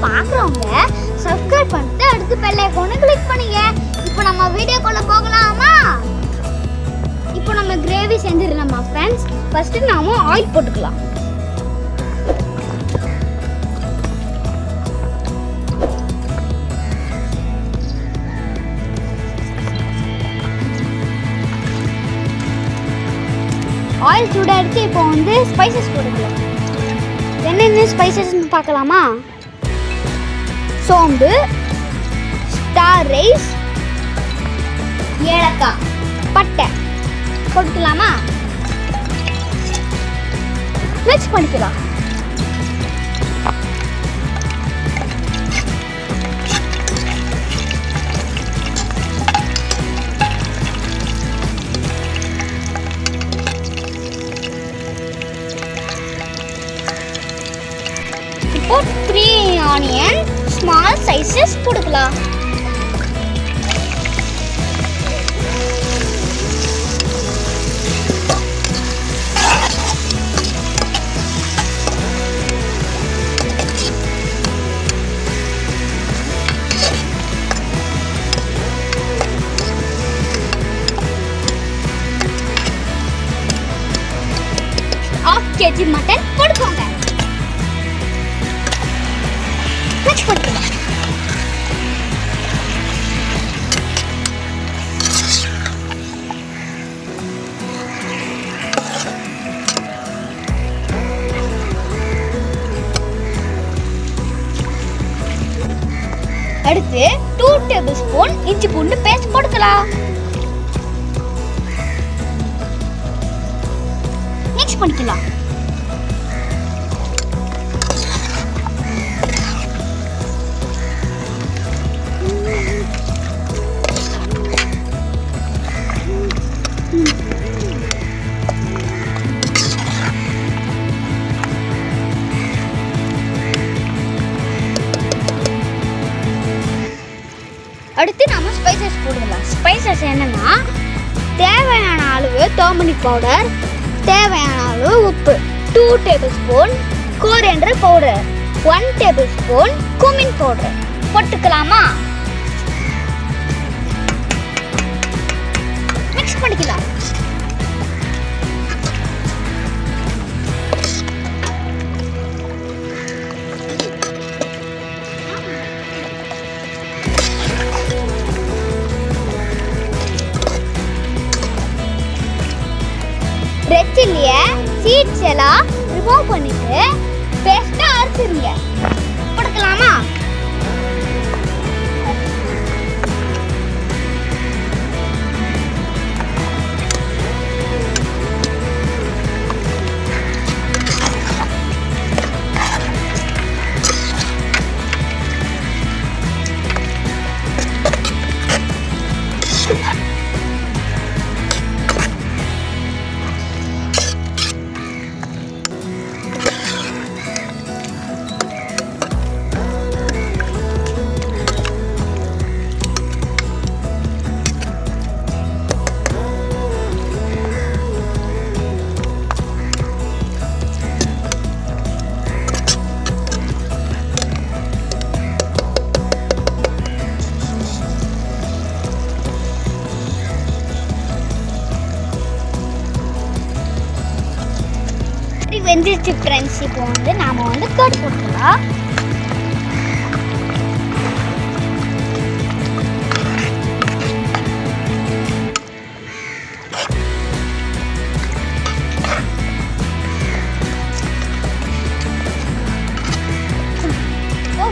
பார்க்குறவங்க சப்ஸ்கிரைப் பண்ணிட்டு அடுத்து பெல் ஐகானை கிளிக் பண்ணுங்க. இப்போ நம்ம வீடியோக்குள்ள போகலாமா? இப்போ நம்ம கிரேவி செஞ்சிடலாமா ஃப்ரெண்ட்ஸ்? ஃபர்ஸ்ட் நாம ஆயில் போட்டுக்கலாம். ஆயில் சூடாகிடுச்சு. இப்போ வந்து ஸ்பைசஸ் போட்டுக்கலாம். என்னென்ன ஸ்பைசஸ்ன்னு பார்க்கலாமா? சோம்பு, ஸ்டார் ரைஸ், ஏலக்காய், பட்டை போட்டுக்கலாமா? மிக்ஸ் பண்ணிக்கலாம். இப்போ 3 ஆனியன் ஸ்மால் சைஸஸ் போட்டுக்கலாம். ½ kg மட்டன் போட்டுக்கோங்க. மிக்ஸ் பண்ணிக்கலாம். அடுத்து 2 டேபிள் ஸ்பூன் இஞ்சி பூண்டு பேஸ்ட் போட்டுக்கலாம். மிக்ஸ் பண்ணிக்கலாம். அடுத்து நம்ம ஸ்பைசஸ் போடலாம். ஸ்பைசஸ் என்னன்னா தேவையான அளவு டர்மரிக் பவுடர், தேவையான அளவு உப்பு, 2 tablespoon coriander powder, 1 tablespoon cumin powder போட்டுக்கலாமா? மிக்ஸ் பண்ணிக்கலாம். ரெட் சில்லிய சீட்ஸ் எல்லாம் ரிமூவ் பண்ணிட்டு பேஸ்டா அரைச்சிருங்க. போட்டுக்கலாமா? வெந்துருச்சு ஃப்ரெண்ட்ஸ். இப்போ வந்து நாம வந்து கட் போட்டுக்கலாம்.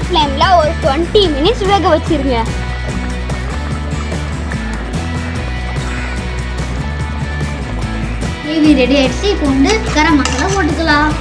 ஃப்ளேம்ல ஒரு 20 மினிட்ஸ் வேக வச்சிருங்க. கிரேவி ரெடி ஆயிடுச்சு. இப்போ வந்து கரம் மசாலா போட்டுக்கலாம்.